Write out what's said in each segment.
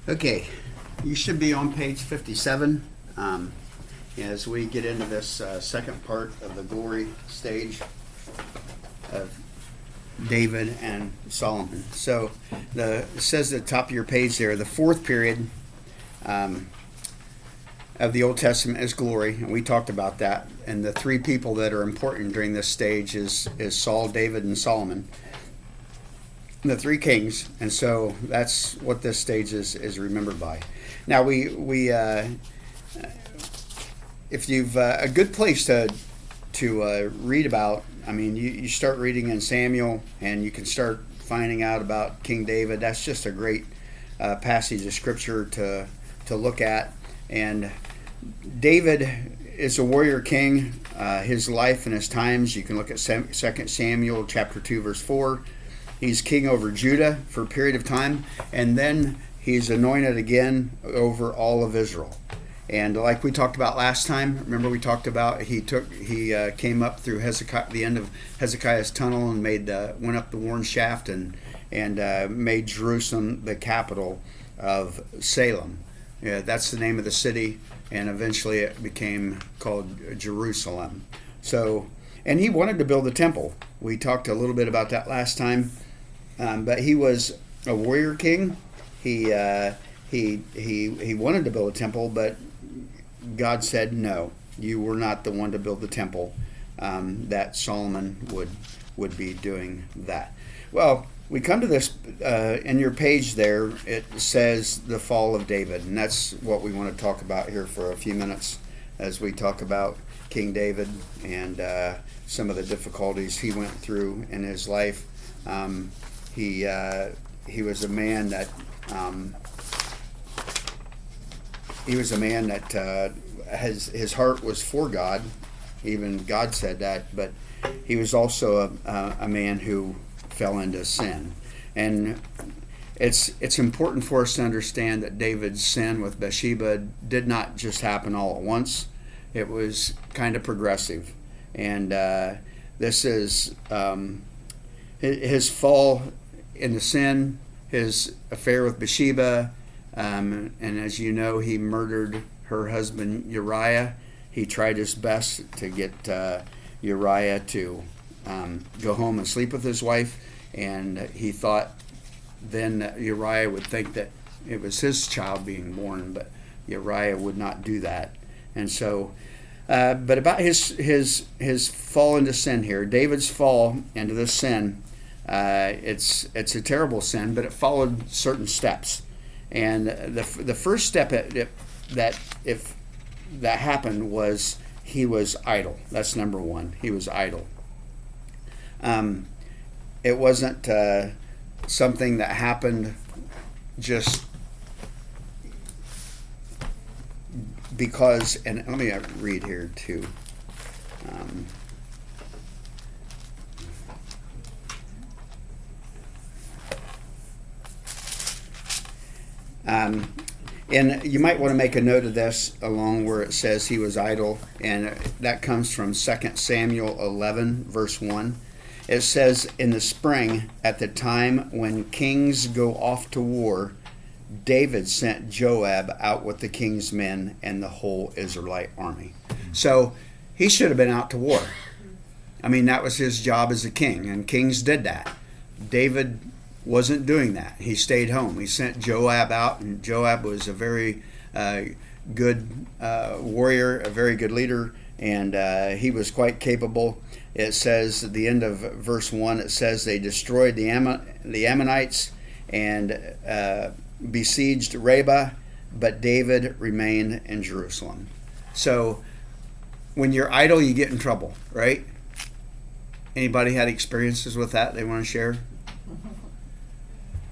Okay, you should be on page 57 as we get into this second part of the glory stage of David and Solomon. So it says at the top of your page there, the fourth period of the Old Testament is glory, and we talked about that. And the three people that are important during this stage is Saul, David, and Solomon, the three kings. And so that's what this stage is remembered by. Now we if you've a good place to read about, I mean, you start reading in Samuel, and you can start finding out about King David. That's just a great passage of scripture to look at. And David is a warrior king. His life and his times, you can look at 2 Samuel chapter 2 verse 4. He's king over Judah for a period of time, and then he's anointed again over all of Israel. And like we talked about last time, remember we talked about he came up through the end of Hezekiah's tunnel and went up the worn shaft and made Jerusalem the capital of Salem. Yeah, that's the name of the city, and eventually it became called Jerusalem. So, and he wanted to build a temple. We talked a little bit about that last time. But he was a warrior king. He wanted to build a temple, but God said, no, you were not the one to build the temple. That Solomon would be doing that. Well, we come to this in your page there. It says the fall of David, and that's what we want to talk about here for a few minutes as we talk about King David and some of the difficulties he went through in his life. He was a man that his heart was for God. Even God said that, but he was also a man who fell into sin. And it's important for us to understand that David's sin with Bathsheba did not just happen all at once. It was kind of progressive. And this is his fall into sin, his affair with Bathsheba, and as you know, he murdered her husband Uriah. He tried his best to get Uriah to go home and sleep with his wife, and he thought then that Uriah would think that it was his child being born, but Uriah would not do that. And so, but about his fall into sin here, David's fall into this sin, it's a terrible sin, but it followed certain steps. And the first step that happened was he was idle. That's number one. He was idle. It wasn't something that happened just because, and let me read here too. And you might want to make a note of this along where it says he was idle, and that comes from 2 Samuel 11, verse 1. It says, in the spring, at the time when kings go off to war, David sent Joab out with the king's men and the whole Israelite army. So he should have been out to war. I mean, that was his job as a king, and kings did that. David wasn't doing that. He stayed home. He sent Joab out, and Joab was a very good warrior, a very good leader, and he was quite capable. It says at the end of verse 1, it says they destroyed the Ammonites and besieged Rabbah, but David remained in Jerusalem. So when you're idle, you get in trouble, right? Anybody had experiences with that they want to share?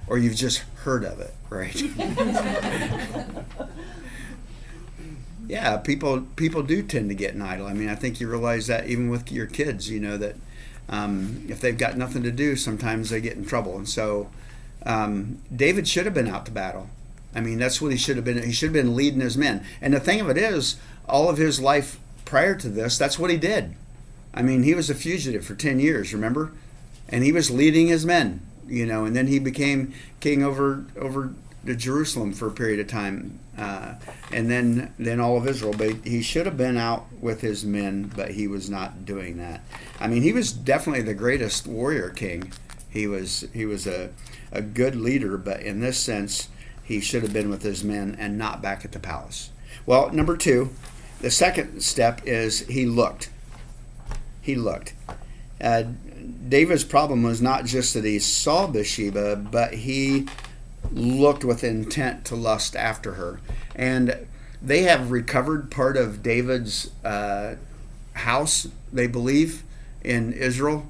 Or you've just heard of it, right? Yeah, people do tend to get idle. I mean, I think you realize that even with your kids, you know, that if they've got nothing to do, sometimes they get in trouble. And so David should have been out to battle. I mean, that's what he should have been. He should have been leading his men. And the thing of it is, all of his life prior to this, that's what he did. I mean, he was a fugitive for 10 years, remember? And he was leading his men, you know, and then he became king over to Jerusalem for a period of time, and then all of Israel. But he should have been out with his men, but he was not doing that. I mean, he was definitely the greatest warrior king. He was a good leader, but in this sense, he should have been with his men and not back at the palace. Well, number two, the second step is he looked. He looked. David's problem was not just that he saw Bathsheba, but he looked with intent to lust after her. And they have recovered part of David's house, they believe, in Israel.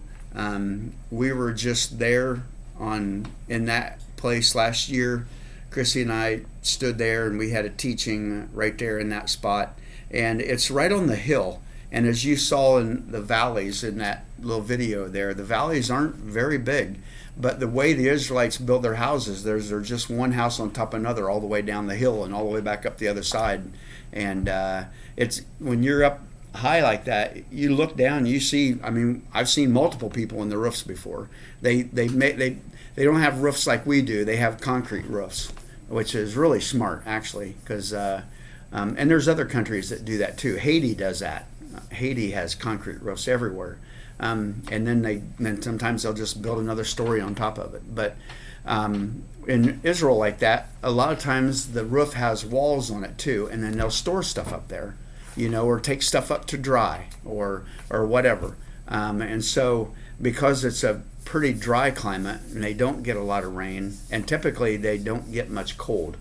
We were just there in that place last year. Chrissy and I stood there, and we had a teaching right there in that spot. And it's right on the hill. And as you saw in the valleys in that little video there, the valleys aren't very big. But the way the Israelites build their houses, there's just one house on top of another all the way down the hill and all the way back up the other side. And it's when you're up high like that, you look down, you see. I mean, I've seen multiple people in the roofs before. They don't have roofs like we do. They have concrete roofs, which is really smart actually, because and there's other countries that do that too. Haiti does that. Haiti has concrete roofs everywhere. And then sometimes they'll just build another story on top of it. But in Israel like that, a lot of times the roof has walls on it too, and then they'll store stuff up there, or take stuff up to dry or whatever. And so because it's a pretty dry climate and they don't get a lot of rain, and typically they don't get much cold.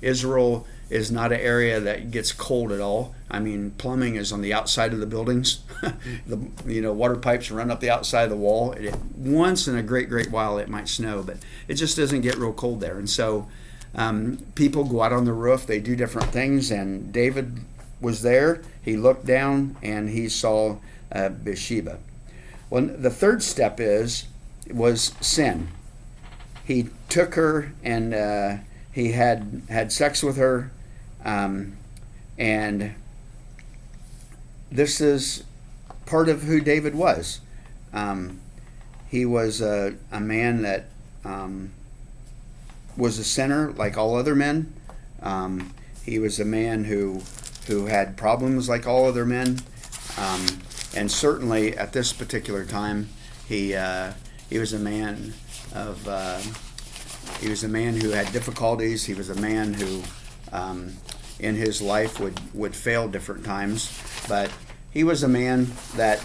Israel is not an area that gets cold at all. I mean, plumbing is on the outside of the buildings. The water pipes run up the outside of the wall. Once in a great while it might snow, but it just doesn't get real cold there. And so people go out on the roof, they do different things, and David was there. He looked down and he saw Bathsheba. Well, the third step was sin. He took her and he had sex with her, and this is part of who David was. He was a man that was a sinner like all other men. He was a man who had problems like all other men, and certainly at this particular time, he was a man of. He was a man who had difficulties. He was a man who, in his life, would fail different times. But he was a man that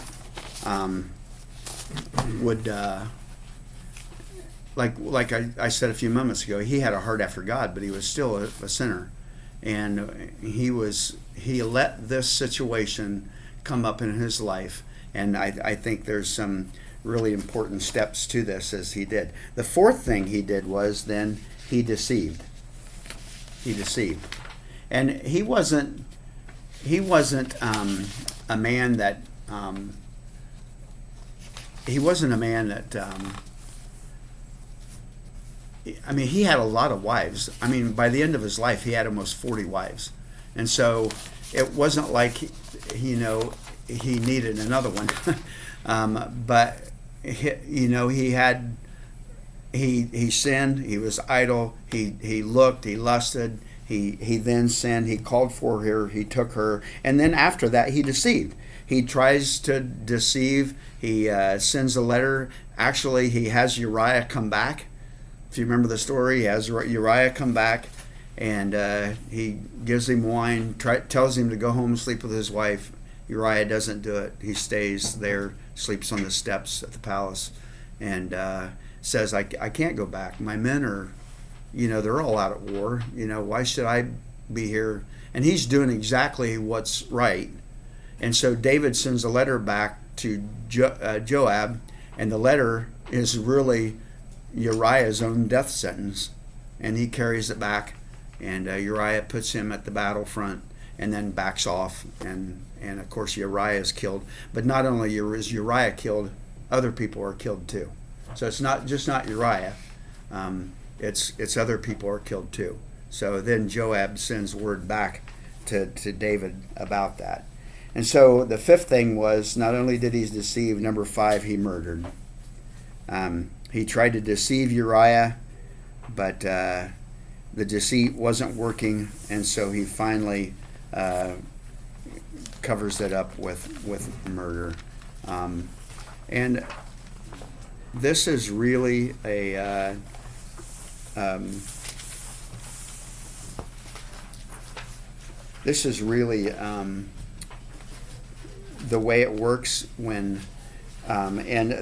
would, like I said a few moments ago, he had a heart after God, but he was still a sinner, and he let this situation come up in his life. And I think there's some really important steps to this as he did. The fourth thing he did was then he deceived. He deceived. And he wasn't a man that I mean, he had a lot of wives. I mean, by the end of his life, he had almost 40 wives. And so it wasn't like, he needed another one. But he sinned. He was idle. He looked. He lusted. He then sinned. He called for her. He took her, and then after that, he deceived. He tries to deceive. He sends a letter. Actually, he has Uriah come back. If you remember the story, he has Uriah come back, and he gives him wine. Tells him to go home and sleep with his wife. Uriah doesn't do it. He stays there, sleeps on the steps at the palace, and says, I can't go back. My men are, they're all out at war. Why should I be here? And he's doing exactly what's right. And so David sends a letter back to Joab, and the letter is really Uriah's own death sentence. And he carries it back, and Uriah puts him at the battlefront and then backs off, and of course Uriah is killed. But not only is Uriah killed, other people are killed too. So it's not Uriah, it's other people are killed too. So then Joab sends word back to David about that. And so the fifth thing was, not only did he deceive, number 5, he murdered. He tried to deceive Uriah, but the deceit wasn't working, and so he finally covers it up with murder. And this is really the way it works when and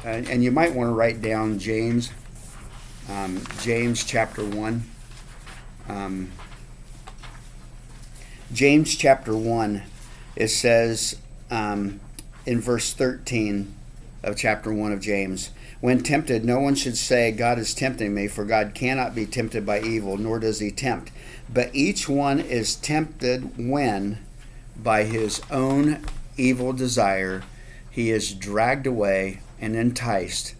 and you might want to write down James chapter 1. James chapter 1, it says in verse 13 of chapter 1 of James, when tempted, no one should say, God is tempting me, for God cannot be tempted by evil, nor does he tempt. But each one is tempted when, by his own evil desire, he is dragged away and enticed.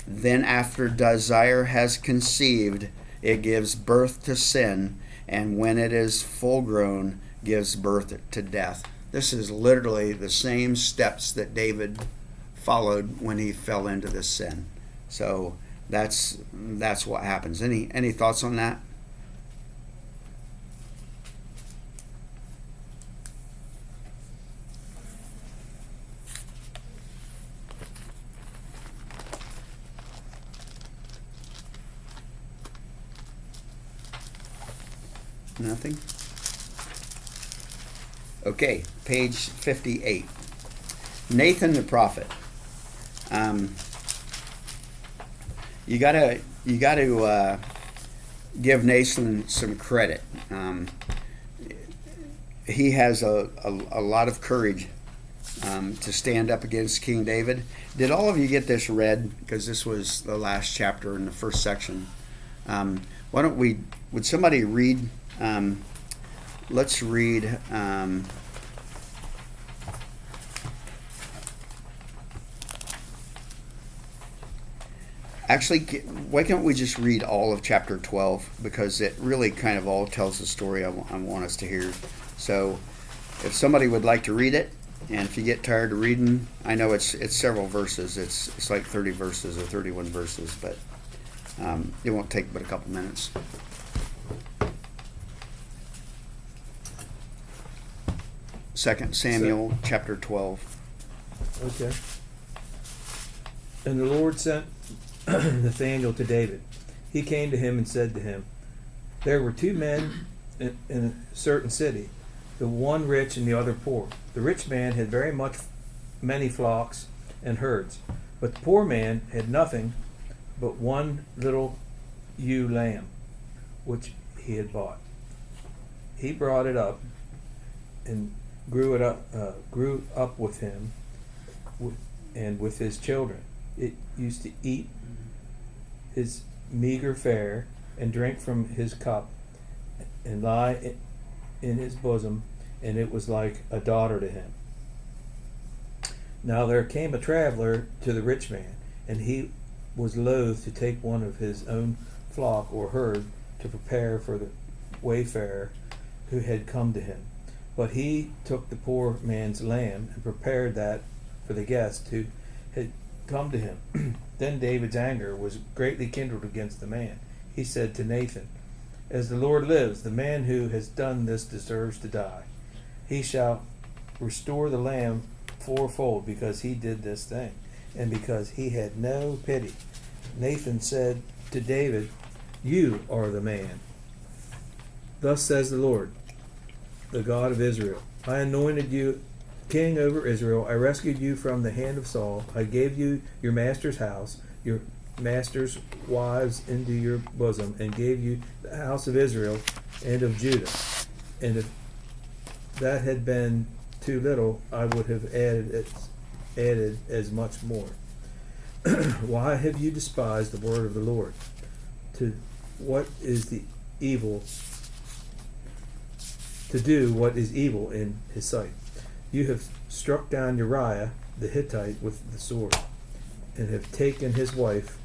Then after desire has conceived, it gives birth to sin, and when it is full grown, gives birth to death. This is literally the same steps that David followed when he fell into this sin. So that's what happens. Any thoughts on that? Nothing? Okay, page 58. Nathan the prophet. You gotta give Nathan some credit. He has a lot of courage to stand up against King David. Did all of you get this read? Because this was the last chapter in the first section. Would somebody read? Let's read. Actually, why can't we just read all of chapter 12? Because it really kind of all tells the story I want us to hear. So if somebody would like to read it, and if you get tired of reading, I know it's several verses. It's like 30 verses or 31 verses, but it won't take but a couple minutes. Second Samuel chapter 12. Okay. And the Lord sent Nathanael to David. He came to him and said to him, there were two men in a certain city, the one rich and the other poor. The rich man had many flocks and herds, but the poor man had nothing but one little ewe lamb, which he had bought. He brought it up and grew up with him and with his children. It used to eat his meager fare and drink from his cup and lie in his bosom, and it was like a daughter to him. Now there came a traveler to the rich man, and he was loath to take one of his own flock or herd to prepare for the wayfarer who had come to him. But he took the poor man's lamb and prepared that for the guest who had come to him. Then David's anger was greatly kindled against the man. He said to Nathan, as the Lord lives, the man who has done this deserves to die. He shall restore the lamb fourfold because he did this thing, and because he had no pity. Nathan said to David, you are the man. Thus says the Lord, the God of Israel, I anointed you king over Israel. I rescued you from the hand of Saul. I gave you your master's house, your master's wives into your bosom, and gave you the house of Israel and of Judah. And if that had been too little, I would have added as much more. Why have you despised the word of the Lord? To what is the evil? To do what is evil in his sight. You have struck down Uriah the Hittite with the sword, and have taken his wife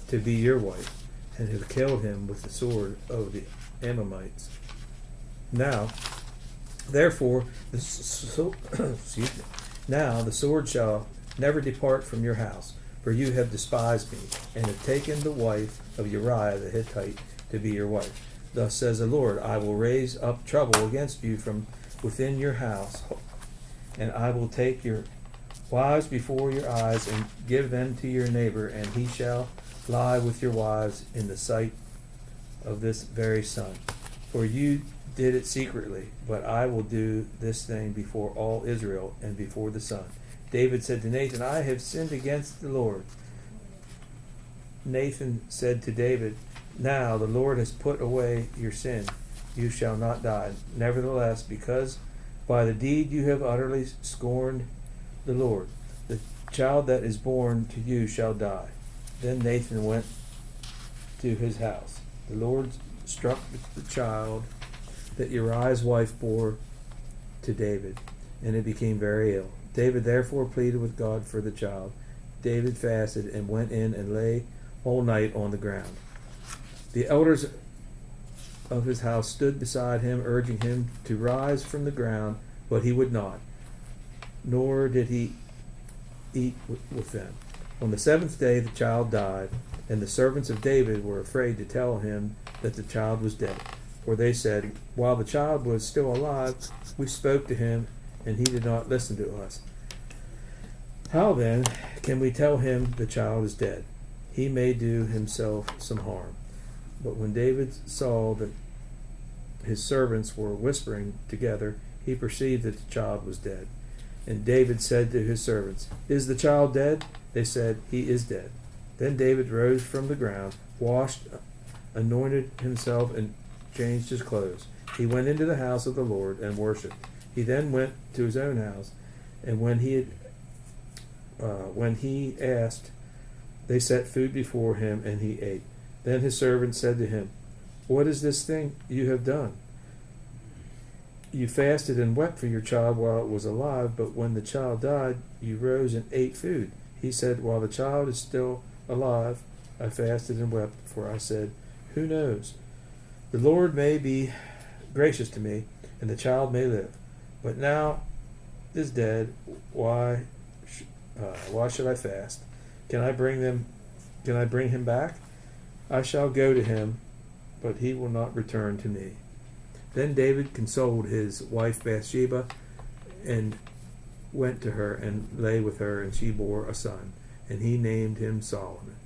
to be your wife, and have killed him with the sword of the Ammonites. Now, therefore, now the sword shall never depart from your house, for you have despised me, and have taken the wife of Uriah the Hittite to be your wife. Thus says the Lord, I will raise up trouble against you from within your house, and I will take your wives before your eyes and give them to your neighbor, and he shall lie with your wives in the sight of this very sun. For you did it secretly, but I will do this thing before all Israel and before the sun. David said to Nathan, I have sinned against the Lord. Nathan said to David, now the Lord has put away your sin. You shall not die. Nevertheless, because by the deed you have utterly scorned the Lord, the child that is born to you shall die. Then Nathan went to his house. The Lord struck the child that Uriah's wife bore to David, and it became very ill. David therefore pleaded with God for the child. David fasted and went in and lay all night on the ground. The elders of his house stood beside him, urging him to rise from the ground, but he would not, nor did he eat with them. On the seventh day the child died, and the servants of David were afraid to tell him that the child was dead. For they said, while the child was still alive, we spoke to him, and he did not listen to us. How then can we tell him the child is dead? He may do himself some harm. But when David saw that his servants were whispering together, he perceived that the child was dead. And David said to his servants, is the child dead? They said, he is dead. Then David rose from the ground, washed, anointed himself, and changed his clothes. He went into the house of the Lord and worshipped. He then went to his own house, and when he asked, they set food before him, and he ate. Then his servant said to him, what is this thing you have done? You fasted and wept for your child while it was alive, but when the child died, you rose and ate food. He said, while the child is still alive, I fasted and wept, for I said, who knows? The Lord may be gracious to me, and the child may live. But now is dead. Why should I fast? Can I bring him back? I shall go to him, but he will not return to me. Then David consoled his wife Bathsheba, and went to her and lay with her, and she bore a son, and he named him Solomon.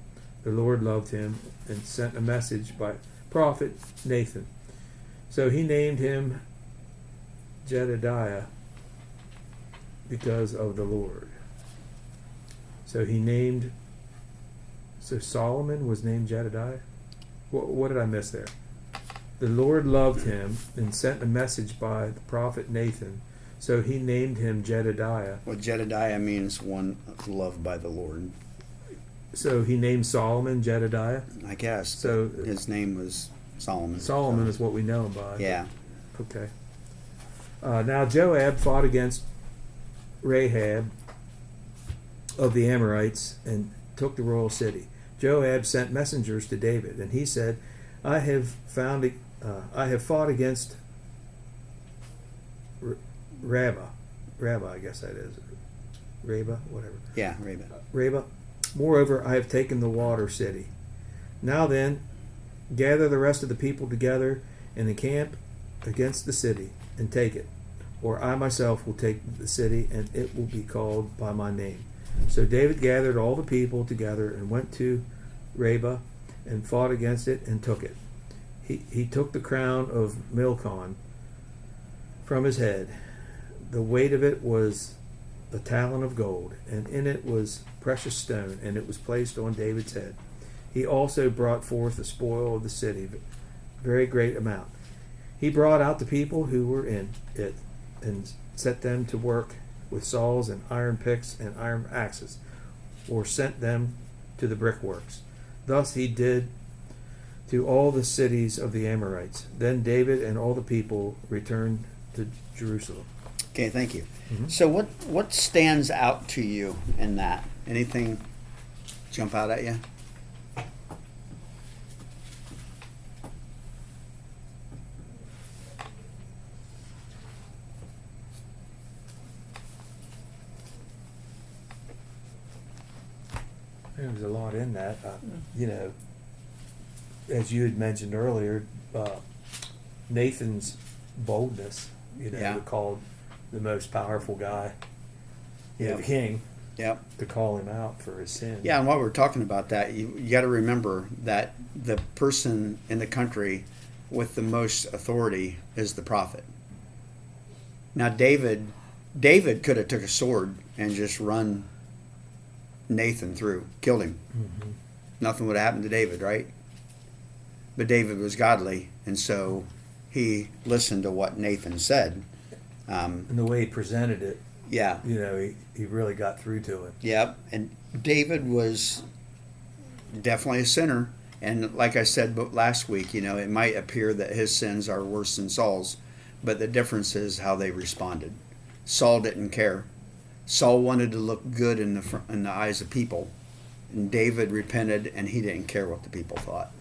The Lord loved him and sent a message by prophet Nathan. So he named him Jedediah because of the Lord. So Solomon was named Jedediah? What did I miss there? The Lord loved him and sent a message by the prophet Nathan. So he named him Jedediah. Well, Jedediah means one loved by the Lord. So he named Solomon Jedediah? I guess. So his name was Solomon. Solomon is what we know him by. Yeah. Okay. Now Joab fought against Rahab of the Amorites and took the royal city. Joab sent messengers to David, and he said, I have fought against Rabbah, I guess that is. Rabbah, whatever. Yeah, Rabbah. Rabbah. Moreover, I have taken the water city. Now then, gather the rest of the people together and encamp against the city and take it. Or I myself will take the city, and it will be called by my name. So David gathered all the people together and went to Rabbah and fought against it and took it. He took the crown of Milcom from his head. The weight of it was a talent of gold, and in it was precious stone, and it was placed on David's head. He also brought forth the spoil of the city, very great amount. He brought out the people who were in it, and set them to work with saws and iron picks and iron axes, or sent them to the brickworks. Thus he did to all the cities of the Amorites. Then David and all the people returned to Jerusalem. Okay, thank you. Mm-hmm. So what stands out to you in that? Anything jump out at you? There was a lot in that. as you had mentioned earlier, Nathan's boldness, Yeah. to call the most powerful guy, Yeah. the king, Yep. to call him out for his sin. Yeah, and while we're talking about that, you got to remember that the person in the country with the most authority is the prophet. Now, David could have took a sword and just run Nathan through, killed him. Mhm. Nothing would have happened to David, right? But David was godly, and so he listened to what Nathan said. And the way he presented it, Yeah. he really got through to it. Yep. And David was definitely a sinner. And like I said last week, it might appear that his sins are worse than Saul's, but the difference is how they responded. Saul didn't care. Saul wanted to look good in the eyes of people, and David repented, and he didn't care what the people thought.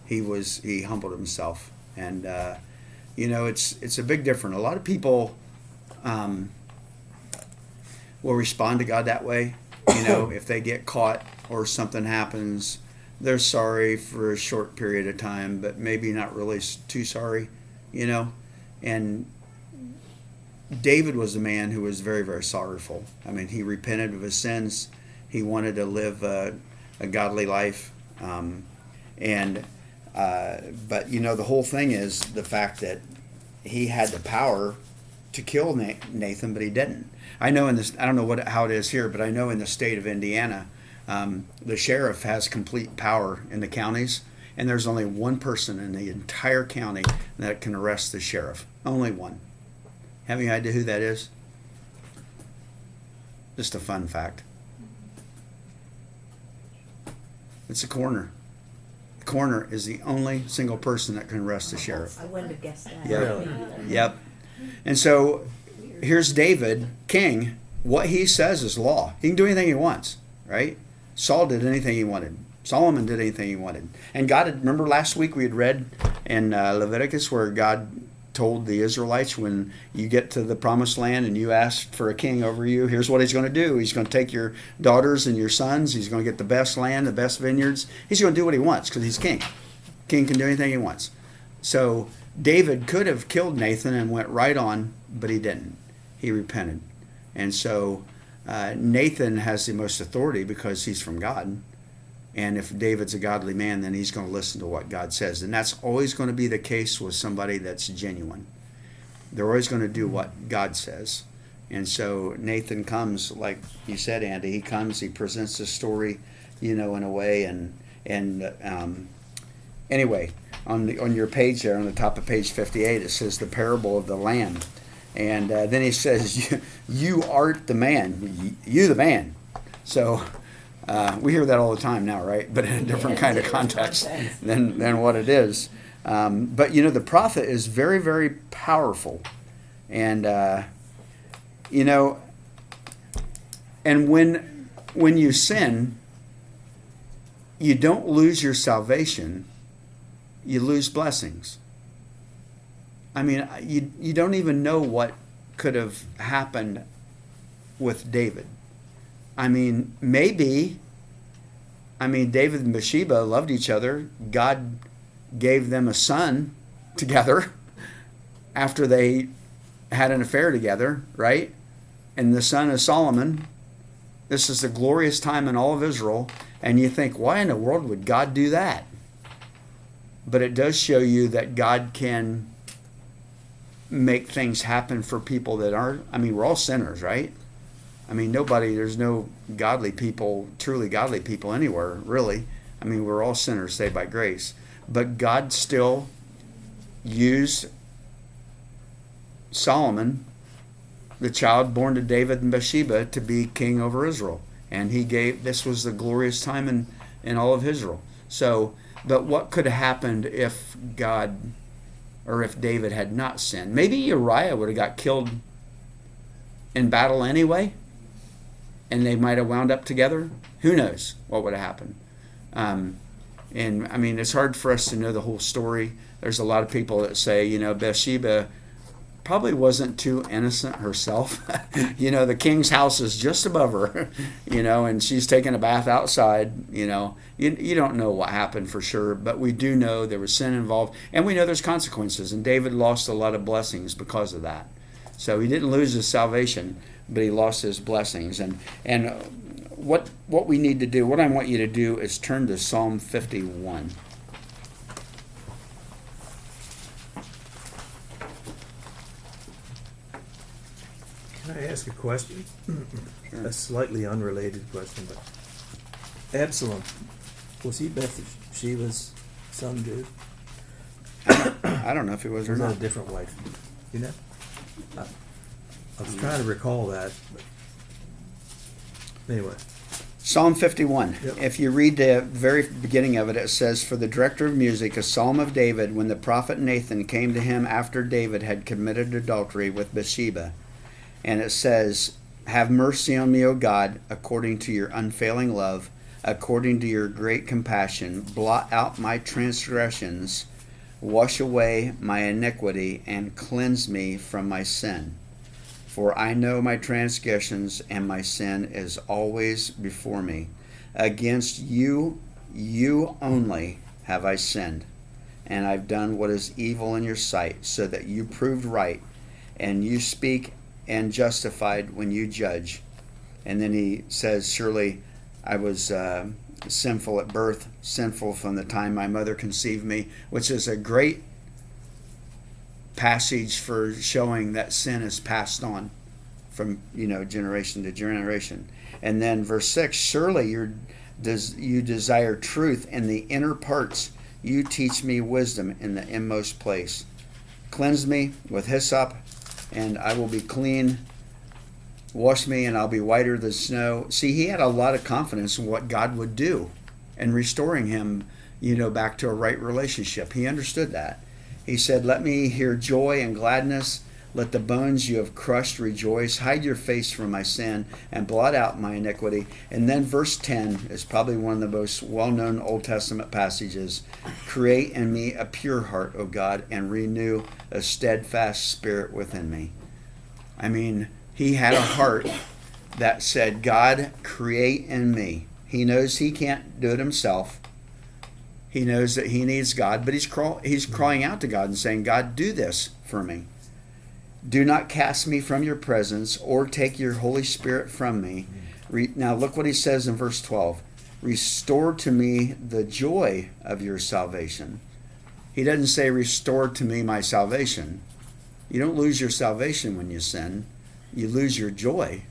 He humbled himself, and it's a big difference. A lot of people will respond to God that way. If they get caught or something happens, they're sorry for a short period of time, but maybe not really too sorry, And David was a man who was very, very sorrowful. I mean, he repented of his sins. He wanted to live a godly life. But the whole thing is the fact that he had the power to kill Nathan, but he didn't. I know I don't know how it is here, but I know in the state of Indiana, the sheriff has complete power in the counties, and there's only one person in the entire county that can arrest the sheriff. Only one. Have any idea who that is? Just a fun fact. It's the coroner. The coroner is the only single person that can arrest the sheriff. I wouldn't have guessed that. Yep. Really? Yep. And so here's David, king. What he says is law. He can do anything he wants, right? Saul did anything he wanted. Solomon did anything he wanted. And God remember last week we had read in Leviticus where God told the Israelites, when you get to the promised land and you ask for a king over you, here's what he's going to do. He's going to take your daughters and your sons. He's going to get the best land, the best vineyards. He's going to do what he wants because he's king. King can do anything he wants. So David could have killed Nathan and went right on, but he didn't. He repented. And so Nathan has the most authority because he's from God. And if David's a godly man, then he's going to listen to what God says. And that's always going to be the case with somebody that's genuine. They're always going to do what God says. And so Nathan comes, like you said, Andy, he comes, he presents the story, in a way. Anyway, on your page there, on the top of page 58, it says the parable of the land. And then he says, you art the man, you the man. So we hear that all the time now, right? But in a different kind of context than what it is. But the prophet is very, very powerful, and and when you sin, you don't lose your salvation; you lose blessings. I mean, you don't even know what could have happened with David. I mean, maybe, David and Bathsheba loved each other. God gave them a son together after they had an affair together, right? And the son is Solomon. This is a glorious time in all of Israel. And you think, why in the world would God do that? But it does show you that God can make things happen for people that aren't. We're all sinners, right? There's no godly people, truly godly people anywhere, really. We're all sinners saved by grace. But God still used Solomon, the child born to David and Bathsheba, to be king over Israel. And this was the glorious time in all of Israel. So, but what could have happened if David had not sinned? Maybe Uriah would have got killed in battle anyway, and they might have wound up together. Who knows what would have happened? It's hard for us to know the whole story. There's a lot of people that say, Bathsheba probably wasn't too innocent herself. The king's house is just above her, and she's taking a bath outside. You don't know what happened for sure, but we do know there was sin involved, and we know there's consequences, and David lost a lot of blessings because of that. So he didn't lose his salvation, but he lost his blessings. And what we need to do, what I want you to do is turn to Psalm 51. Can I ask a question? Sure. A slightly unrelated question, but Absalom, was he Bathsheba's son, dude? I don't know if he was Or or was that not. a different wife? You know? I was trying to recall that. But anyway. Psalm 51. Yep. If you read the very beginning of it, it says, "For the director of music, a psalm of David, when the prophet Nathan came to him after David had committed adultery with Bathsheba." And it says, "Have mercy on me, O God, according to your unfailing love, according to your great compassion. Blot out my transgressions, wash away my iniquity, and cleanse me from my sin. For I know my transgressions, and my sin is always before me. Against you, you only have I sinned, and I've done what is evil in your sight, so that you proved right, and you speak and justified when you judge." And then he says, "Surely I was sinful at birth, sinful from the time my mother conceived me," which is a great passage for showing that sin is passed on from generation to generation. And then verse 6, "Surely you desire truth in the inner parts. You teach me wisdom in the inmost place. Cleanse me with hyssop, and I will be clean. Wash me, and I'll be whiter than snow." See, he had a lot of confidence in what God would do in restoring him, back to a right relationship. He understood that. He said, "Let me hear joy and gladness. Let the bones you have crushed rejoice. Hide your face from my sin and blot out my iniquity." And then verse 10 is probably one of the most well-known Old Testament passages. "Create in me a pure heart, O God, and renew a steadfast spirit within me." I mean, he had a heart that said, "God, create in me." He knows he can't do it himself. He knows that he needs God, but he's crying out to God and saying, "God, do this for me. Do not cast me from your presence or take your Holy Spirit from me." Now look what he says in verse 12. "Restore to me the joy of your salvation." He doesn't say, "Restore to me my salvation." You don't lose your salvation when you sin. You lose your joy.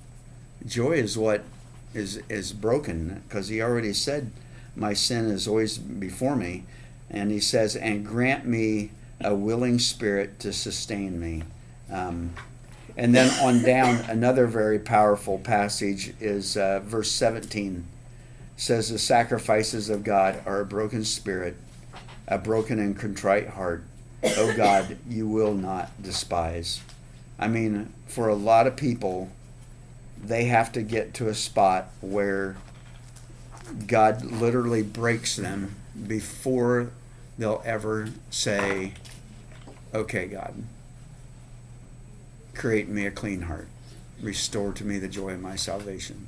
Joy is what is broken, because he already said, "My sin is always before me." And he says, "And grant me a willing spirit to sustain me." And then on down, another very powerful passage is verse 17. Says, "The sacrifices of God are a broken spirit, a broken and contrite heart. O God, you will not despise." I mean, for a lot of people, they have to get to a spot where God literally breaks them before they'll ever say, "Okay, God, create in me a clean heart. Restore to me the joy of my salvation."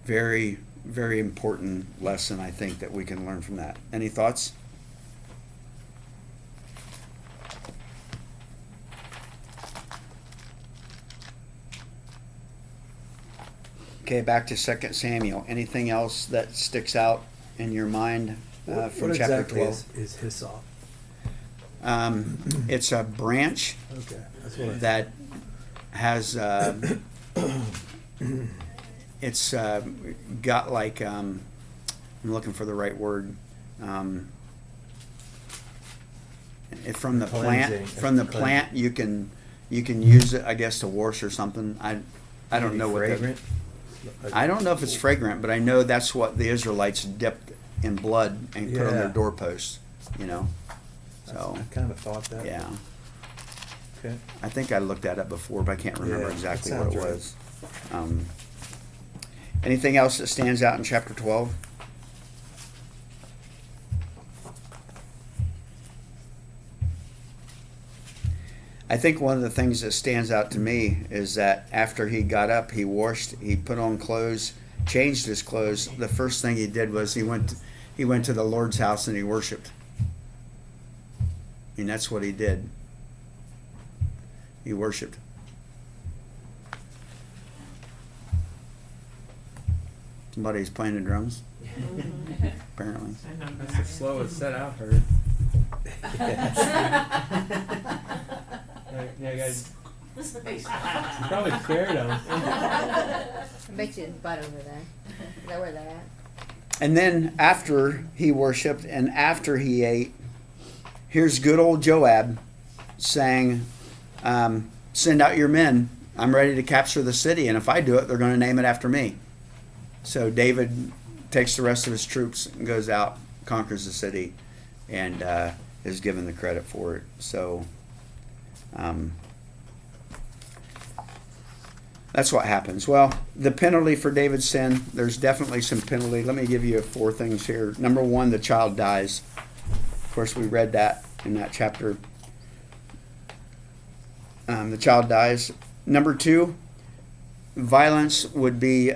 Very, very important lesson, I think, that we can learn from that. Any thoughts? Okay, back to 2 Samuel. Anything else that sticks out in your mind from What chapter exactly 12? is hyssop? It's a branch Okay, that's what I that has it's got like I'm looking for the right word. From the Cleansing. plant you can use it, I guess, to wash or something. I don't know what that, fragrant. I don't know if it's fragrant, but I know that's what the Israelites dipped in blood and put on their Yeah. doorposts. So I kind of thought that. yeah. Okay. I think I looked that up before, but I can't remember Yeah, exactly that what it sounds was. Anything else that stands out in chapter 12? I think one of the things that stands out to me is that after he got up, he washed, he put on clothes, changed his clothes. The first thing he did was he went to the Lord's house and he worshiped. And that's what he did. He worshiped. Somebody's playing the drums, apparently. That's the slowest set I've heard. Yeah, guys. Probably scared them. I bet you it's butt over there. Is that where they're at? And then after he worshiped and after he ate, here's good old Joab saying, send out your men. I'm ready to capture the city. And if I do it, they're going to name it after me. So David takes the rest of his troops and goes out, conquers the city, and is given the credit for it. So that's what happens. Well, the penalty for David's sin, there's definitely some penalty. Let me give you 4 things here. Number 1, the child dies. Of course, we read that in that chapter. The child dies. Number 2, violence would be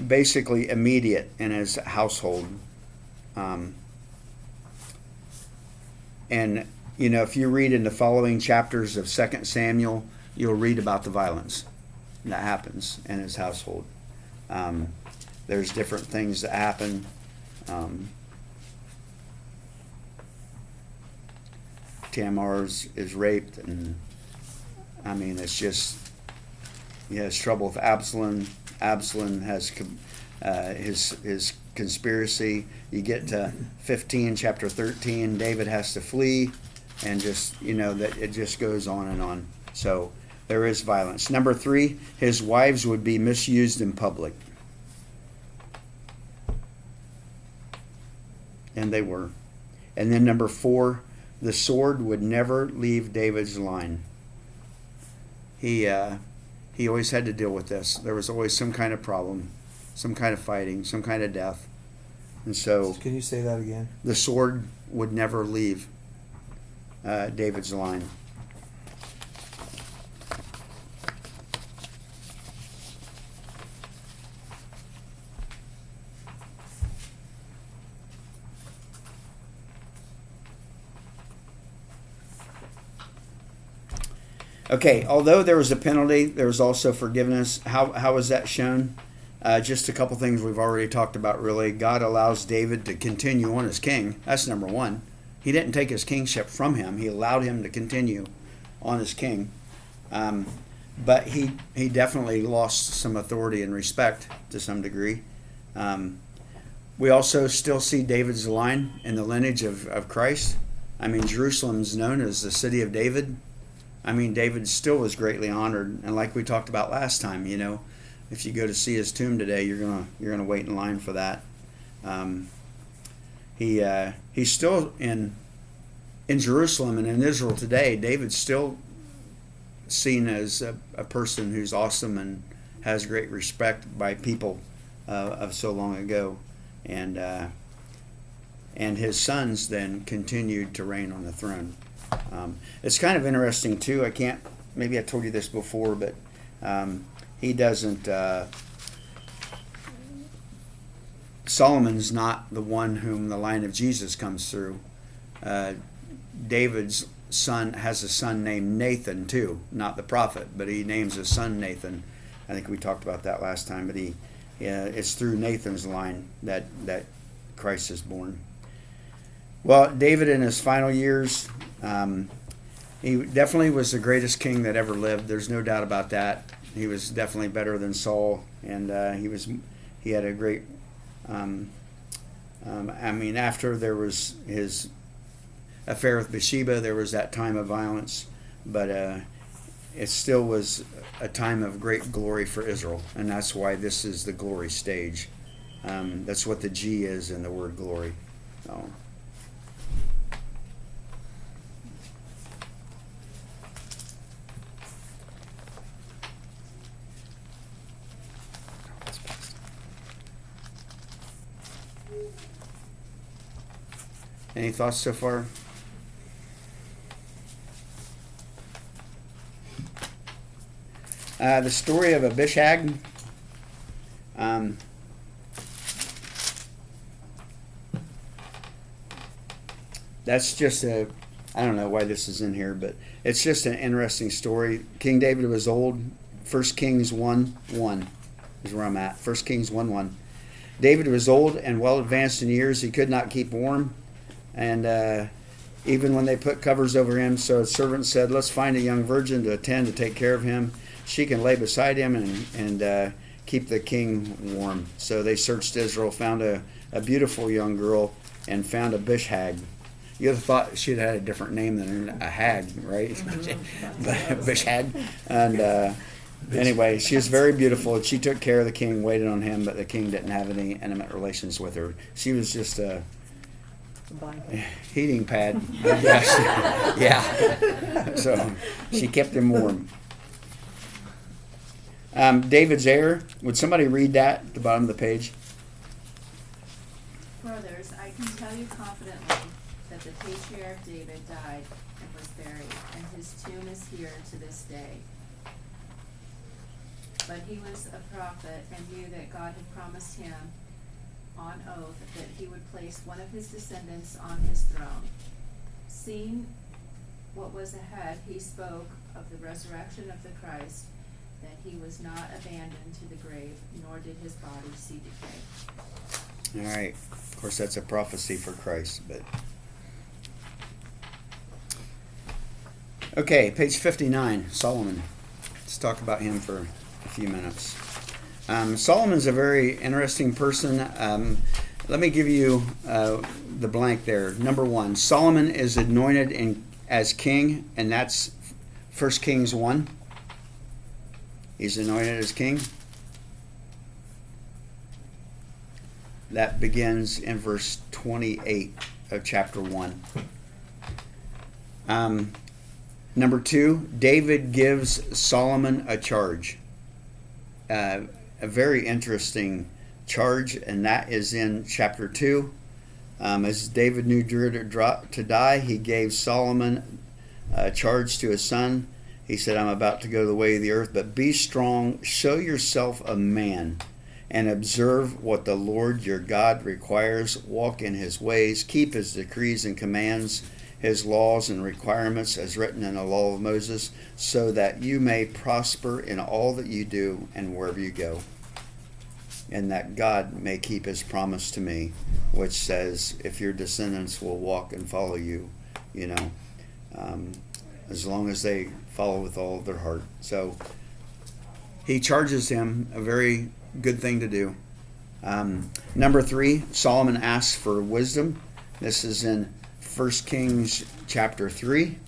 basically immediate in his household. And, you know, if you read in the following chapters of 2 Samuel, you'll read about the violence that happens in his household. There's different things that happen. Tamar is raped, and I mean, it's just, he has trouble with Absalom. Absalom has his conspiracy. You get to 15, chapter 13, David has to flee, and just, you know, that it just goes on and on. So there is violence. Number 3, his wives would be misused in public. And they were. And then number 4, the sword would never leave David's line. He always had to deal with this. There was always some kind of problem, some kind of fighting, some kind of death. And so Can you say that again? the sword would never leave David's line. Okay, although there was a penalty, there was also forgiveness. How was that shown? Just a couple things we've already talked about, really. God allows David to continue on as king. That's number 1. He didn't take his kingship from him. He allowed him to continue on as king. But he definitely lost some authority and respect to some degree. We also still see David's line in the lineage of Christ. I mean, Jerusalem is known as the city of David. I mean, David still was greatly honored, and like we talked about last time, you know, if you go to see his tomb today, you're gonna wait in line for that. He's still in Jerusalem and in Israel today. David's still seen as a person who's awesome and has great respect by people of so long ago, and his sons then continued to reign on the throne. It's kind of interesting too. Maybe I told you this before, but he doesn't. Solomon's not the one whom the line of Jesus comes through. David's son has a son named Nathan too, not the prophet, but he names his son Nathan. I think we talked about that last time, but it's through Nathan's line that Christ is born. Well, David in his final years, he definitely was the greatest king that ever lived. There's no doubt about that. He was definitely better than Saul, and he had a great. I mean, after there was his affair with Bathsheba, there was that time of violence, but it still was a time of great glory for Israel, and that's why this is the glory stage. That's what the G is in the word glory. So. Any thoughts so far? The story of Abishag. Um, that's just a, I don't know why this is in here, but it's just an interesting story. King David was old. 1 Kings 1:1 is where I'm at. 1 Kings 1:1. David was old and well advanced in years. He could not keep warm. And even when they put covers over him, so his servant said, let's find a young virgin to attend to take care of him. She can lay beside him and keep the king warm. So they searched Israel, found a beautiful young girl, and found Abishag. You would have thought she'd had a different name than a hag, right? But Abishag. And anyway, she was very beautiful. She took care of the king, waited on him, but the king didn't have any intimate relations with her. She was just a heating pad, I guess. Yeah. So she kept him warm. David's heir. Would somebody read that at the bottom of the page? Brothers, I can tell you confidently that the patriarch David died and was buried, and his tomb is here to this day. But he was a prophet and knew that God had promised him on oath that he would place one of his descendants on his throne. Seeing what was ahead, he spoke of the resurrection of the Christ, that he was not abandoned to the grave, nor did his body see decay. All right. Of course, that's a prophecy for Christ, but okay. Page 59. Solomon. Let's talk about him for a few minutes. Solomon's a very interesting person. Let me give you the blank there. Number 1, Solomon is anointed as king, and that's 1 Kings 1. He's anointed as king. That begins in verse 28 of chapter 1. Number 2, David gives Solomon a charge. A very interesting charge, and that is in chapter 2. As David knew to die, he gave Solomon a charge to his son. He said, I'm about to go the way of the earth, but be strong, show yourself a man, and observe what the Lord your God requires. Walk in his ways, keep his decrees and commands, his laws and requirements as written in the law of Moses, so that you may prosper in all that you do and wherever you go. And that God may keep his promise to me, which says, if your descendants will walk and follow you, as long as they follow with all of their heart. So he charges him, a very good thing to do. Number 3, Solomon asks for wisdom. This is in 1 Kings chapter 3,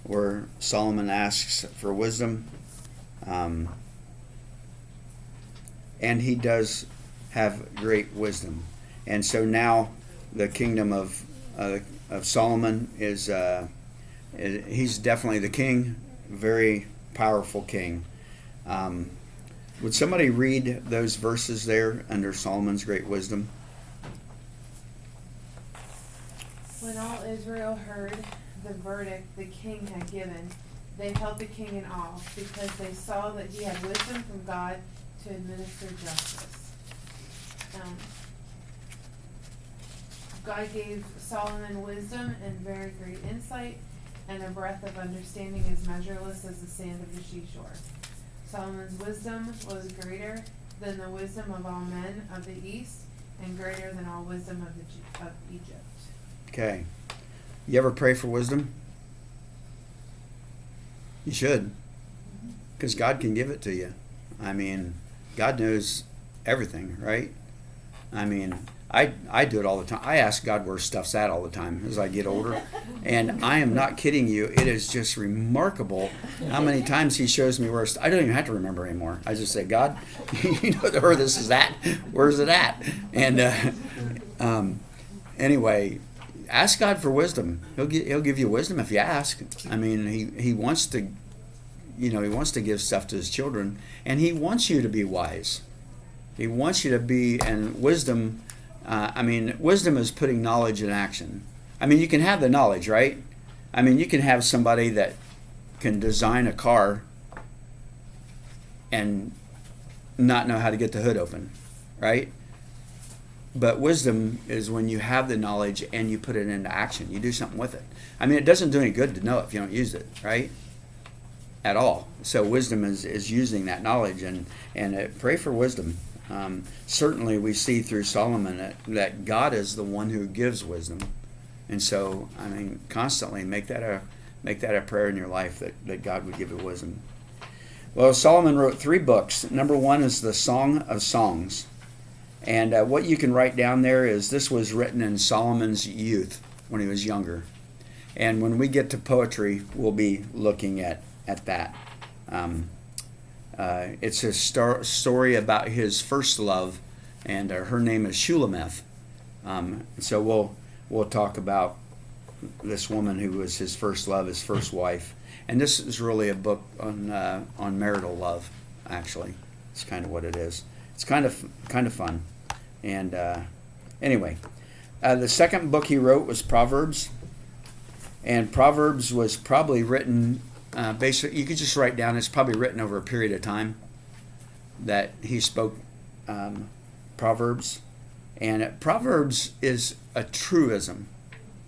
where Solomon asks for wisdom. And he does have great wisdom. And so now the kingdom of Solomon is, he's definitely the king, very powerful king. Would somebody read those verses there under Solomon's great wisdom? When all Israel heard the verdict the king had given, they held the king in awe, because they saw that he had wisdom from God to administer justice. God gave Solomon wisdom and very great insight, and a breadth of understanding as measureless as the sand of the seashore. Solomon's wisdom was greater than the wisdom of all men of the east, and greater than all wisdom of Egypt. Okay. You ever pray for wisdom? You should. Because God can give it to you. I mean, God knows everything, right? I mean, I do it all the time. I ask God where stuff's at all the time as I get older. And I am not kidding you. It is just remarkable how many times he shows me where I don't even have to remember anymore. I just say, God, you know where this is at. Where's it at? And anyway, ask God for wisdom. He'll give you wisdom if you ask. I mean, he wants to, he wants to give stuff to his children, and he wants you to be wise. He wants you to be, and wisdom, wisdom is putting knowledge in action. I mean, you can have the knowledge, right? I mean, you can have somebody that can design a car, and not know how to get the hood open, right? But wisdom is when you have the knowledge and you put it into action. You do something with it. I mean, it doesn't do any good to know it if you don't use it, right? At all. So wisdom is using that knowledge, and pray for wisdom. Certainly we see through Solomon that God is the one who gives wisdom. And so, I mean, constantly make that a prayer in your life that God would give you wisdom. Well, Solomon wrote 3 books. Number 1 is the Song of Songs. And what you can write down there is this was written in Solomon's youth when he was younger. And when we get to poetry, we'll be looking at that. It's a story about his first love, and her name is Shulamith. So we'll talk about this woman who was his first love, his first wife. And this is really a book on marital love. Actually, it's kind of what it is. It's kind of fun. And anyway, the second book he wrote was Proverbs, and Proverbs was probably written. Basically, you could just write down it's probably written over a period of time that he spoke Proverbs, and Proverbs is a truism,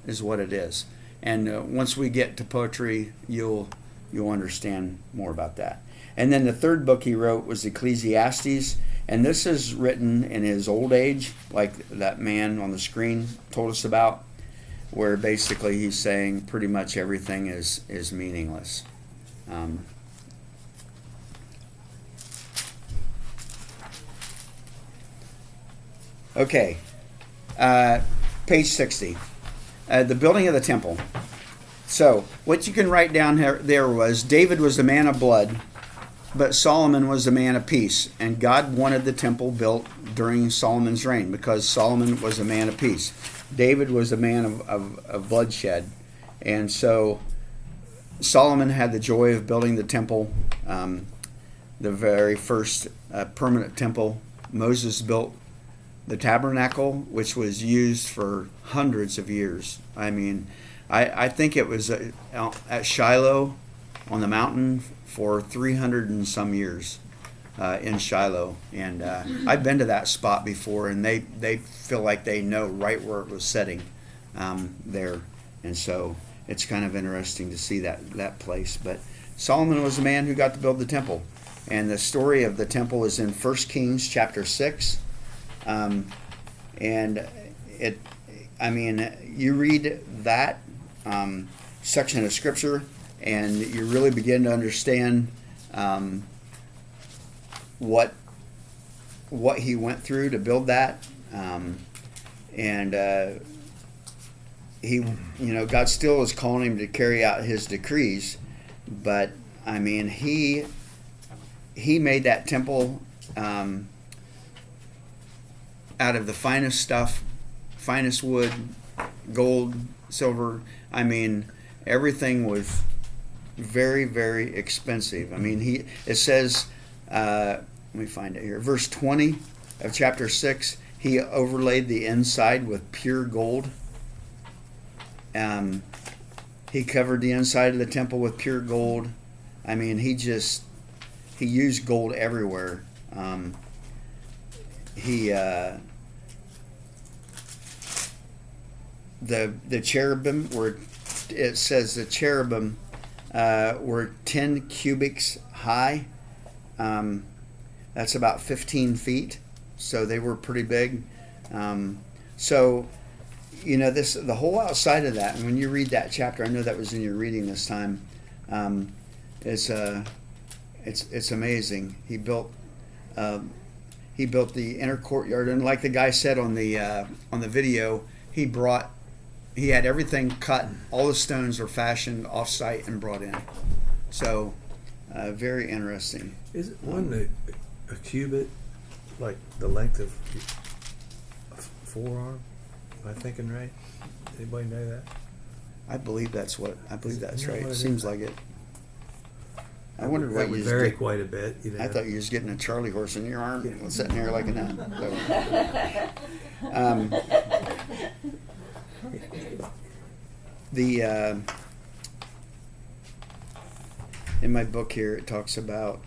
is what it is. And once we get to poetry, you'll understand more about that. And then the third book he wrote was Ecclesiastes, and this is written in his old age, like that man on the screen told us about, where basically he's saying pretty much everything is meaningless. Okay, page 60. The building of the temple. So, what you can write down there was David was a man of blood, but Solomon was a man of peace. And God wanted the temple built during Solomon's reign because Solomon was a man of peace. David was a man of bloodshed. And so Solomon had the joy of building the temple, the very first permanent temple. Moses built the tabernacle, which was used for hundreds of years. I mean, I think it was at Shiloh on the mountain for 300 and some years in Shiloh. And I've been to that spot before, and they feel like they know right where it was setting there. And so it's kind of interesting to see that place. But Solomon was a man who got to build the temple. And the story of the temple is in 1 Kings chapter 6. And you read that section of scripture, and you really begin to understand what he went through to build that. God still is calling him to carry out his decrees, but I mean, he made that temple out of the finest stuff, finest wood, gold, silver. I mean, everything was very, very expensive. I mean, it says, let me find it here, verse 20 of chapter 6, he overlaid the inside with pure gold. He covered the inside of the temple with pure gold. I mean, he used gold everywhere. The cherubim were, it says the cherubim were 10 cubits high. That's about 15 feet. So they were pretty big. The whole outside of that, and when you read that chapter, I know that was in your reading this time. It's amazing. He built the inner courtyard, and like the guy said on the video, he had everything cut. All the stones were fashioned off-site and brought in. So, very interesting. Wasn't a cubit like the length of a forearm? Am I thinking right? Anybody know that? I believe that's right. It Seems like it. I wondered what that you would was vary get- quite a bit. You know? I thought you was getting a Charlie horse in your arm, sitting here like that. In my book here, it talks about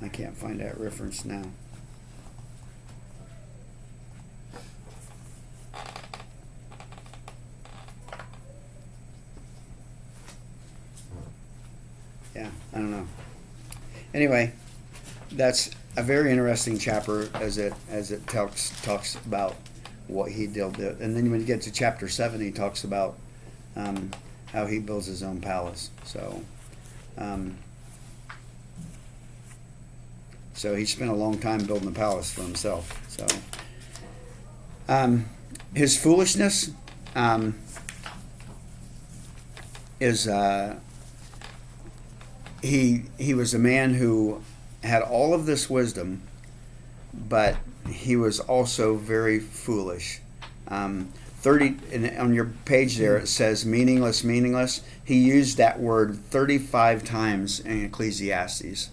I can't find that reference now. Yeah, I don't know. Anyway, that's a very interesting chapter as it talks about what he did. And then when you get to chapter 7, he talks about how he builds his own palace. So he spent a long time building a palace for himself. So his foolishness is he was a man who had all of this wisdom, but he was also very foolish. 30 on your page there, it says meaningless, meaningless. He used that word 35 times in Ecclesiastes.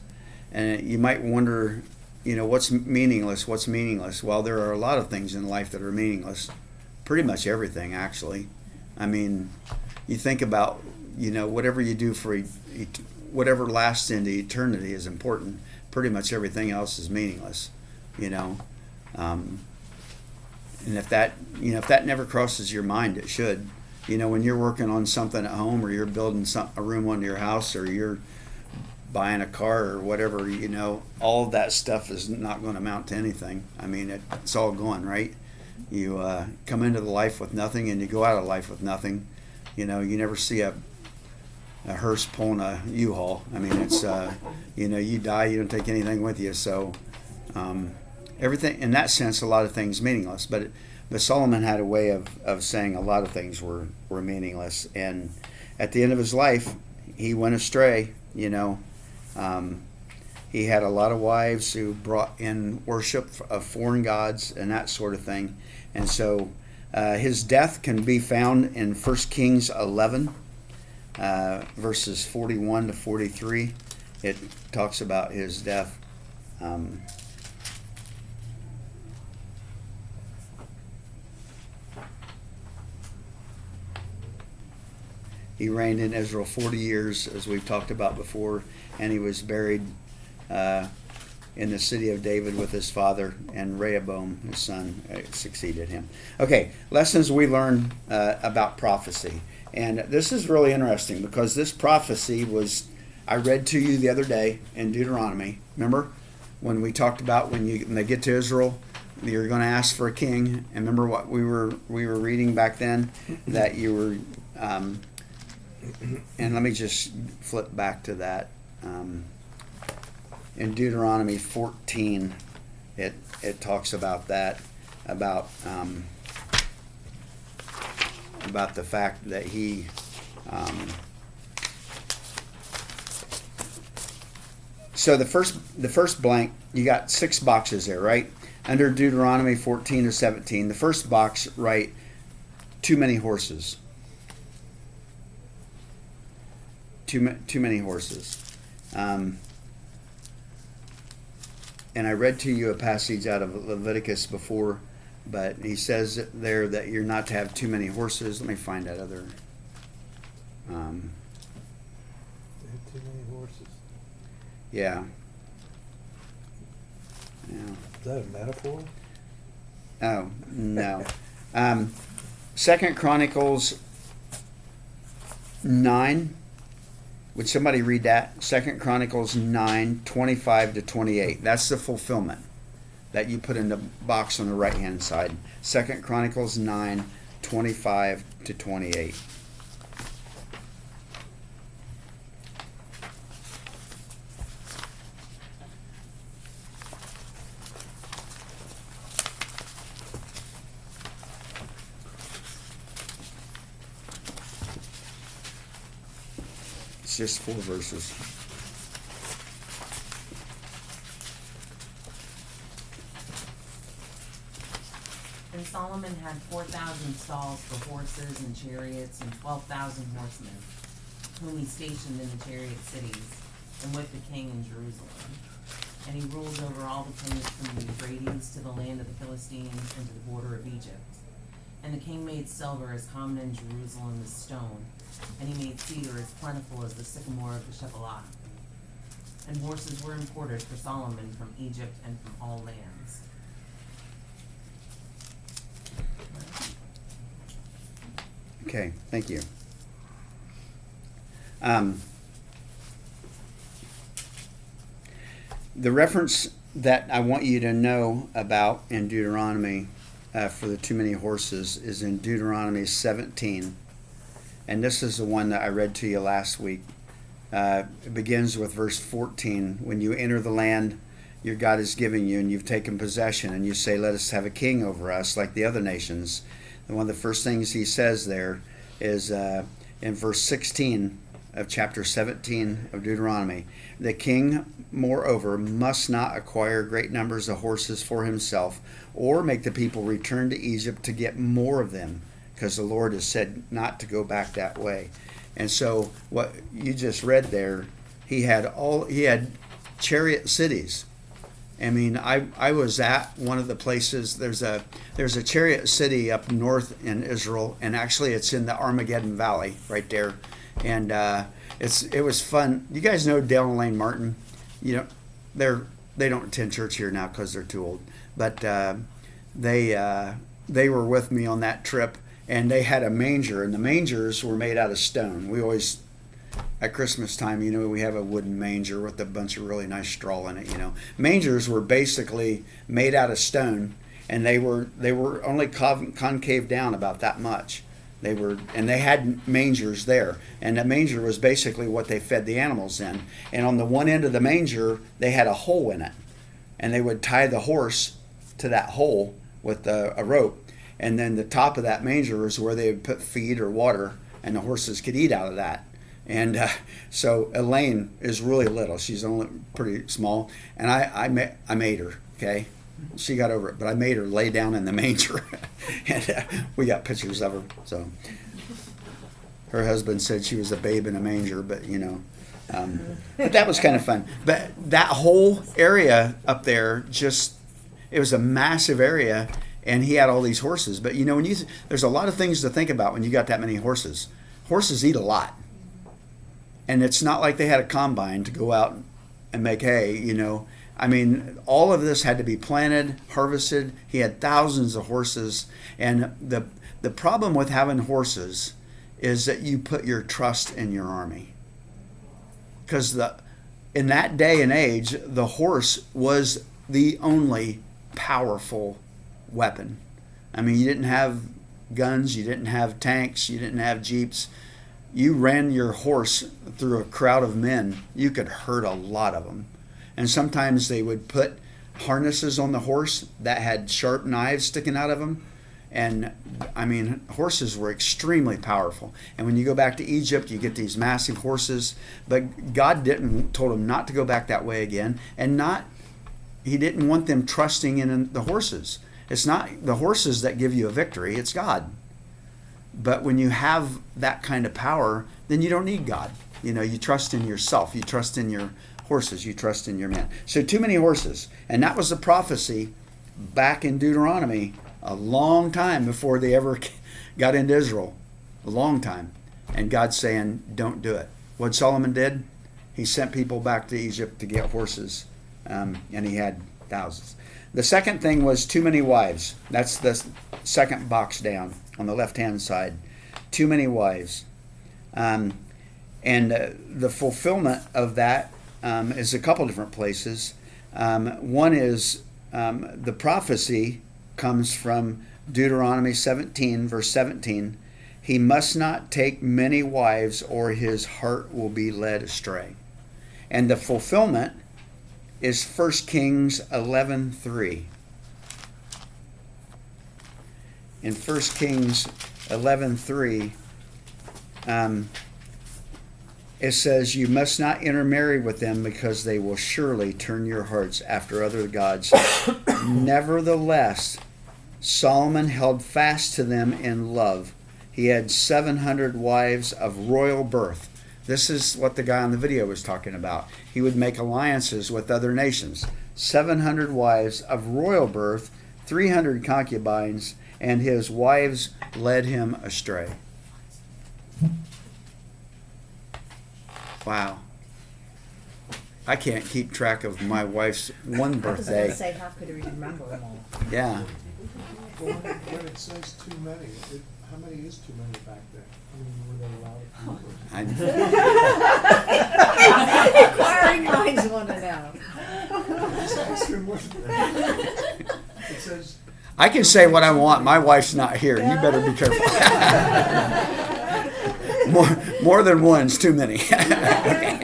And you might wonder, what's meaningless? What's meaningless? Well, there are a lot of things in life that are meaningless. Pretty much everything, actually. I mean, you think about, whatever you do for whatever lasts into eternity is important. Pretty much everything else is meaningless, And if that never crosses your mind, it should. When you're working on something at home, or you're building a room on your house, or you're buying a car or whatever, all of that stuff is not going to amount to anything. I mean, it's all gone, right? You come into the life with nothing, and you go out of life with nothing. You never see a hearse pulling a U-Haul. I mean, it's you die, you don't take anything with you. So everything, in that sense, a lot of things meaningless. But Solomon had a way of saying a lot of things were meaningless. And at the end of his life, he went astray. He had a lot of wives who brought in worship of foreign gods and that sort of thing. And so his death can be found in 1 Kings 11, verses 41 to 43. It talks about his death. He reigned in Israel 40 years, as we've talked about before, and he was buried in the city of David with his father, and Rehoboam, his son, succeeded him. Okay, lessons we learn about prophecy. And this is really interesting because this prophecy I read to you the other day in Deuteronomy. Remember when we talked about when they get to Israel, you're going to ask for a king. And remember what we were reading back then, that you were... and let me just flip back to that. In Deuteronomy 14, it talks about that, about the fact that he so the first blank, you got 6 boxes there, right? Under Deuteronomy 14 to 17, the first box, write too many horses. Too many horses. And I read to you a passage out of Leviticus before, but he says there that you're not to have too many horses. Let me find that other. They have too many horses. Yeah. Is that a metaphor? Oh, no. 2 Chronicles 9. Would somebody read that? 2 Chronicles 9, 25 to 28. That's the fulfillment that you put in the box on the right-hand side. 2 Chronicles 9, 25 to 28. It's just 4 verses. And Solomon had 4,000 stalls for horses and chariots, and 12,000 horsemen, whom he stationed in the chariot cities, and with the king in Jerusalem. And he ruled over all the kings from the Euphrates to the land of the Philistines and to the border of Egypt. And the king made silver as common in Jerusalem as stone, and he made cedar as plentiful as the sycamore of the Shebalah. and horses were imported for Solomon from Egypt and from all lands. Okay, thank you. The reference that I want you to know about in Deuteronomy for the too many horses is in Deuteronomy 17. And this is the one that I read to you last week. It begins with verse 14. When you enter the land your God is giving you and you've taken possession, and you say, let us have a king over us like the other nations. And one of the first things he says there is in verse 16 of chapter 17 of Deuteronomy. The king, moreover, must not acquire great numbers of horses for himself, or make the people return to Egypt to get more of them, because the Lord has said not to go back that way. And so what you just read there, he had chariot cities. I mean, I was at one of the places. There's a chariot city up north in Israel, and actually it's in the Armageddon Valley right there, and it was fun. You guys know Dale and Lane Martin? You know, they don't attend church here now because they're too old, but they were with me on that trip, and they had a manger, and the mangers were made out of stone. We always, at Christmas time, you know, we have a wooden manger with a bunch of really nice straw in it, you know. Mangers were basically made out of stone, and they were only concave down about that much. And they had mangers there, and the manger was basically what they fed the animals in. And on the one end of the manger, they had a hole in it, and they would tie the horse to that hole with a rope. And then the top of that manger was where they would put feed or water, and the horses could eat out of that. And so Elaine is really little. She's only pretty small. And I made her, okay? She got over it, but I made her lay down in the manger. And we got pictures of her. So her husband said she was a babe in a manger, but, you know. But that was kind of fun. But that whole area up there, it was a massive area. And he had all these horses. But, you know, there's a lot of things to think about when you got that many horses. Horses eat a lot. And it's not like they had a combine to go out and make hay, you know. I mean, all of this had to be planted, harvested. He had thousands of horses. And the problem with having horses is that you put your trust in your army. Because in that day and age, the horse was the only powerful weapon. I mean, you didn't have guns, you didn't have tanks, you didn't have jeeps. You ran your horse through a crowd of men, you could hurt a lot of them. And sometimes they would put harnesses on the horse that had sharp knives sticking out of them. And I mean, horses were extremely powerful. And when you go back to Egypt, you get these massive horses. But God told them not to go back that way again, and He didn't want them trusting in the horses. It's not the horses that give you a victory, it's God. But when you have that kind of power, then you don't need God. You know, you trust in yourself, you trust in your horses, you trust in your men. So too many horses. And that was a prophecy back in Deuteronomy a long time before they ever got into Israel. A long time. And God's saying, don't do it. What Solomon did, he sent people back to Egypt to get horses. And he had thousands. The second thing was too many wives. That's the second box down on the left-hand side. Too many wives. And the fulfillment of that is a couple different places. One is the prophecy comes from Deuteronomy 17, verse 17. He must not take many wives or his heart will be led astray. And the fulfillment is 1 Kings 11:3. In 1 Kings 11:3, it says, you must not intermarry with them because they will surely turn your hearts after other gods. Nevertheless, Solomon held fast to them in love. He had 700 wives of royal birth. This is what the guy on the video was talking about. He would make alliances with other nations. 700 wives of royal birth, 300 concubines, and his wives led him astray. Wow. I can't keep track of my wife's one I was gonna birthday. say, how could he remember them all? Yeah. Well, when it says too many, how many is too many back then? I mean, were they allowed Inquiring minds want to know. It says, I can say what I want. My wife's not here. You better be careful. more than one's too many. Okay.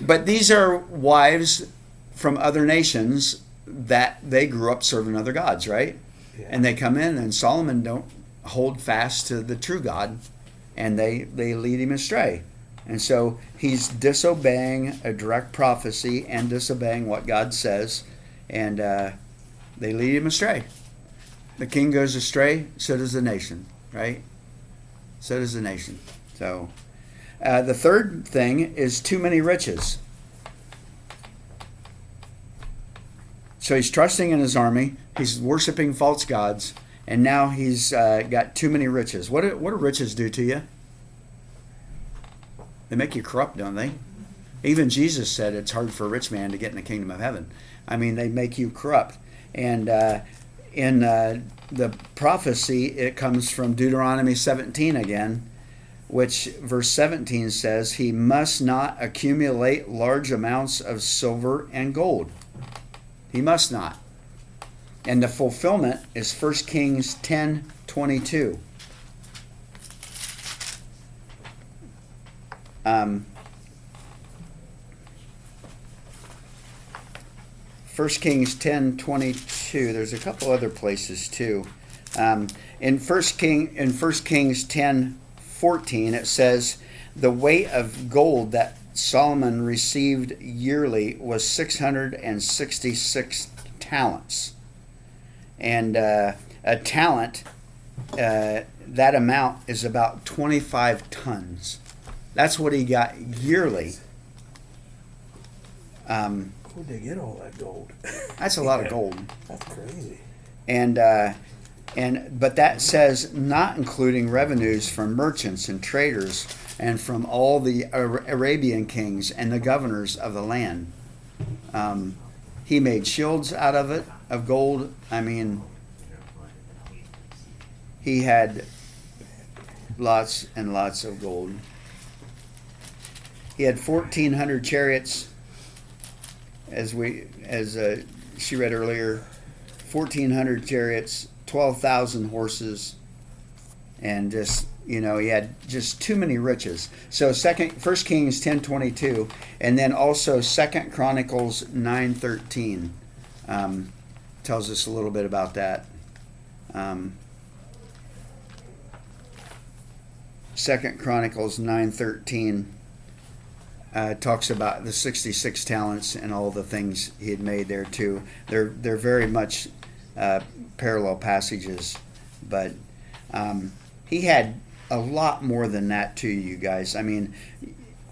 But these are wives from other nations that they grew up serving other gods, right? Yeah. And they come in, and Solomon don't hold fast to the true God, and they lead him astray. And so he's disobeying a direct prophecy and disobeying what God says, and they lead him astray. The king goes astray, so does the nation, right? So does the nation. So the third thing is too many riches. So he's trusting in his army. He's worshiping false gods, and now he's got too many riches. What do riches do to you? They make you corrupt, don't they? Even Jesus said it's hard for a rich man to get in the kingdom of heaven. I mean, they make you corrupt. And in the prophecy, it comes from Deuteronomy 17 again, which verse 17 says, he must not accumulate large amounts of silver and gold. He must not. And the fulfillment is 1 Kings 10:22. 1 Kings 10:22. There's a couple other places too. In 1 Kings 10:14, it says, the weight of gold that Solomon received yearly was 666 talents. And a talent, that amount is about 25 tons. That's what he got yearly. Where'd they get all that gold? That's a lot of gold. That's crazy. But that says not including revenues from merchants and traders and from all the Arabian kings and the governors of the land. He made shields out of it, of gold. I mean, he had lots and lots of gold. He had 1,400 chariots, as she read earlier, 1,400 chariots, 12,000 horses, and just, he had just too many riches. So 1 Kings 10:22, and then also 2 Chronicles 9:13 tells us a little bit about that. 2 Chronicles 9:13 talks about the 66 talents and all the things he had made there too. They're very much parallel passages, but he had a lot more than that too, you guys. I mean,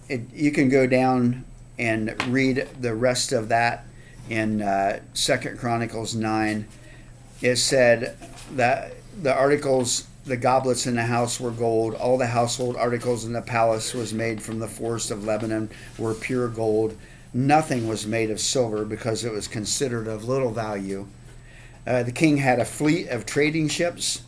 you can go down and read the rest of that in 2 Chronicles 9. It said that the articles, the goblets in the house were gold. All the household articles in the palace was made from the forest of Lebanon, were pure gold. Nothing was made of silver because it was considered of little value. The king had a fleet of trading ships.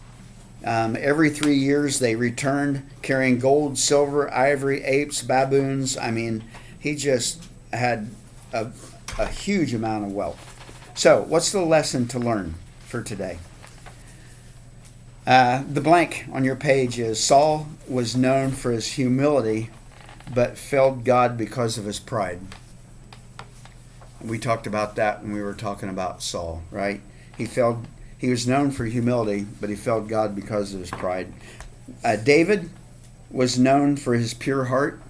Every 3 years they returned carrying gold, silver, ivory, apes, baboons. I mean, he just had a huge amount of wealth. So what's the lesson to learn for today? The blank on your page is Saul was known for his humility, but failed God because of his pride. We talked about that when we were talking about Saul, right? He was known for humility, but he failed God because of his pride. David was known for his pure heart,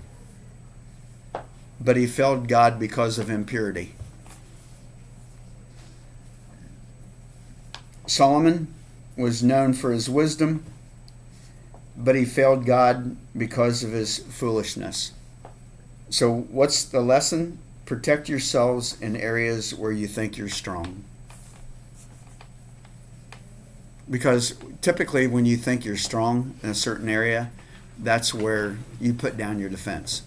but he failed God because of impurity. Solomon was known for his wisdom, but he failed God because of his foolishness. So what's the lesson? Protect yourselves in areas where you think you're strong. Because typically when you think you're strong in a certain area, that's where you put down your defense.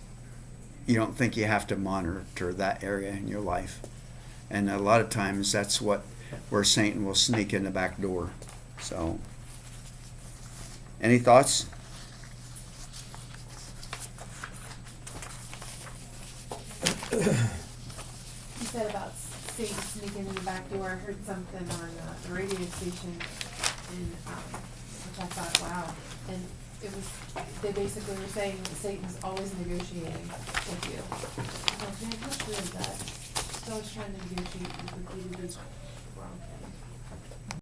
you don't think you have to monitor that area in your life. And a lot of times that's where Satan will sneak in the back door. So, any thoughts? You said about Satan sneaking in the back door. I heard something on the radio station, and which I thought, wow. And it was, they basically were saying that Satan's always negotiating with you. I was like, man, how true is that? He's always trying to negotiate with you to do